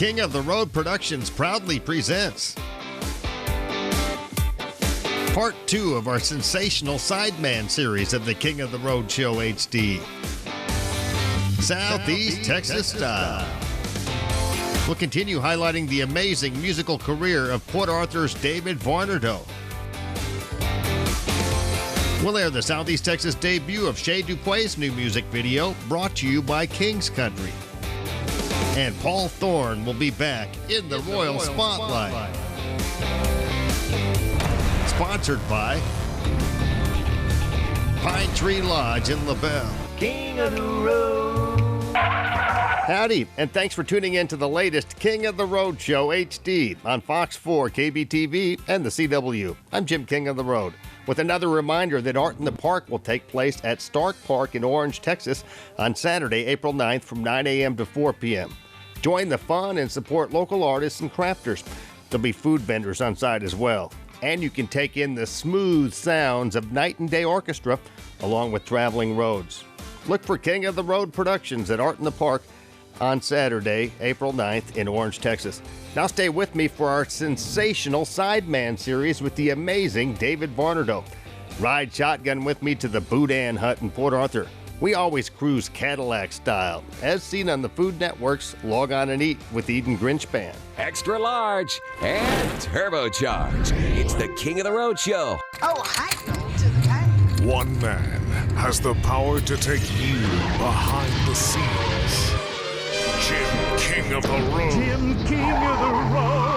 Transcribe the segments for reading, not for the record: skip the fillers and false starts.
King of the Road Productions proudly presents Part 2 of our sensational Sideman series of the King of the Road Show HD. Southeast Texas Style. We'll continue highlighting the amazing musical career of Port Arthur's David Varnado. We'll air the Southeast Texas debut of Shea Dupuis' new music video, brought to you by King's Country. And Paul Thorne will be back in the Royal Spotlight. Sponsored by Pine Tree Lodge in LaBelle. King of the Road. Howdy, and thanks for tuning in to the latest King of the Road Show HD on Fox 4, KBTV, and the CW. I'm Jim King of the Road, with another reminder that Art in the Park will take place at Stark Park in Orange, Texas on Saturday, April 9th from 9 a.m. to 4 p.m. Join the fun and support local artists and crafters. There'll be food vendors on site as well. And you can take in the smooth sounds of Night and Day Orchestra along with Traveling Roads. Look for King of the Road Productions at Art in the Park on Saturday, April 9th in Orange, Texas. Now stay with me for our sensational Sideman series with the amazing David Varnado. Ride shotgun with me to the Boudin Hut in Port Arthur. We always cruise Cadillac style. As seen on the Food Network's Log On and Eat with Eden Grinch Band. Extra large and turbocharged. It's the King of the Road Show. Oh, hi, to the guy. One man has the power to take you behind the scenes. Jim King of the Road. Jim King of the Road.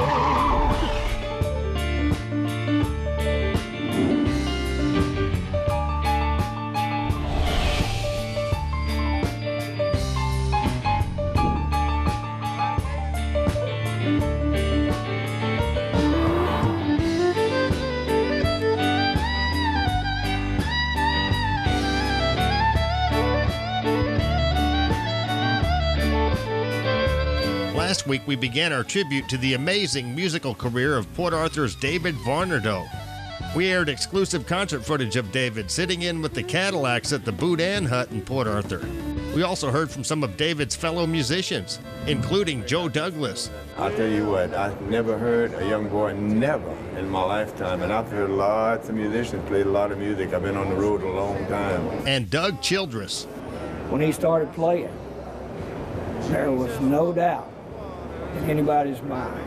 Last week, we began our tribute to the amazing musical career of Port Arthur's David Varnado. We aired exclusive concert footage of David sitting in with the Cadillacs at the Boudin Hut in Port Arthur. We also heard from some of David's fellow musicians, including Joe Douglas. I'll tell you what, I've never heard a young boy, never in my lifetime, and I've heard lots of musicians play a lot of music. I've been on the road a long time. And Doug Childress. When he started playing, there was no doubt in anybody's mind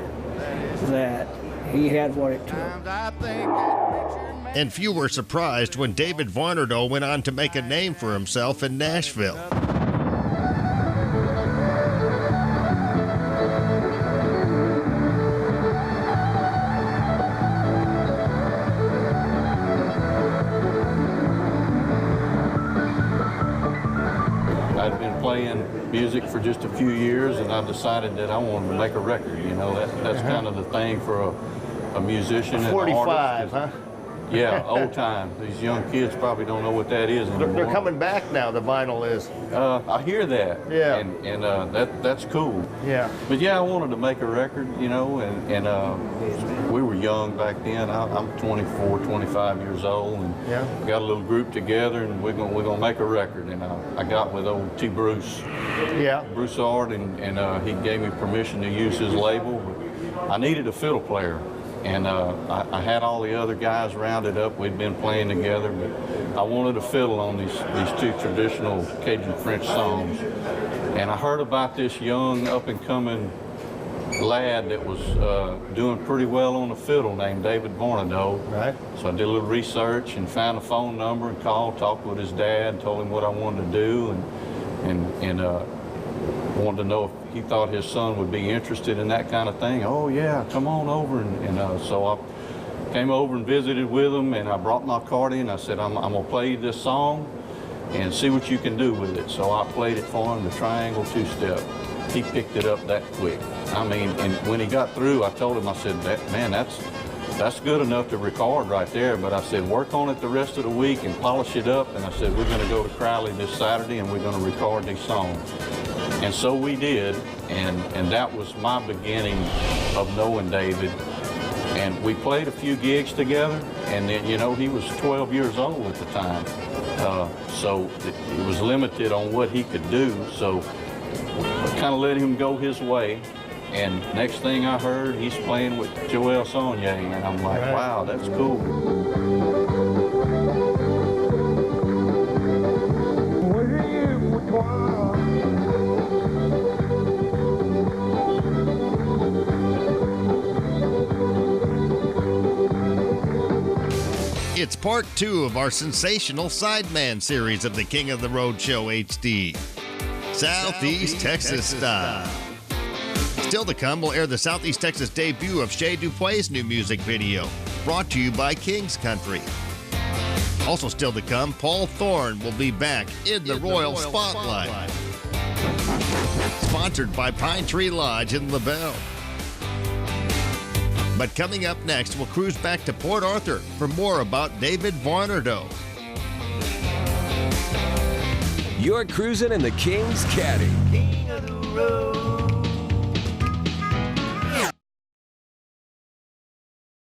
that he had what it took. And few were surprised when David Varnado went on to make a name for himself in Nashville. I'd been playing music for just a few years, and I decided that I wanted to make a record. You know, that's kind of the thing for a musician and 45, an artist. huh? Yeah, old time. These young kids probably don't know what that is anymore. They're coming back now, the vinyl is. I hear that. Yeah. And that's cool. Yeah. But yeah, I wanted to make a record, you know, and we were young back then. I'm 24, 25 years old, and we got a little group together, and we're gonna make a record. And I got with old T. Bruce. Yeah. Broussard, and he gave me permission to use his label. But I needed a fiddle player. And I had all the other guys rounded up. We'd been playing together, but I wanted a fiddle on these two traditional Cajun French songs. And I heard about this young up-and-coming lad that was doing pretty well on the fiddle named David Varnado. Right. So I did a little research and found a phone number and called, talked with his dad, told him what I wanted to do, and wanted to know if he thought his son would be interested in that kind of thing. Oh yeah, come on over. And so I came over and visited with him, and I brought my accordion. I said, I'm gonna play you this song and see what you can do with it. So I played it for him, the triangle two-step. He picked it up that quick. I mean, and when he got through, I told him, I said, man, that's good enough to record right there. But I said, work on it the rest of the week and polish it up. And I said, we're gonna go to Crowley this Saturday and we're gonna record these songs. And so we did, and that was my beginning of knowing David. And we played a few gigs together, and then, you know, he was 12 years old at the time. So it was limited on what he could do, so I kind of let him go his way. And next thing I heard, he's playing with Joel Sonnier, and I'm like, wow, that's cool. It's part 2 of our sensational Sideman series of the King of the Road Show HD. Southeast Texas style. Still to come, we'll air the Southeast Texas debut of Shea Duplay's new music video, brought to you by King's Country. Also still to come, Paul Thorne will be back in the Royal Spotlight. Sponsored by Pine Tree Lodge in LaBelle. But coming up next, we'll cruise back to Port Arthur for more about David Varnado. You're cruising in the King's Caddy. King of the road.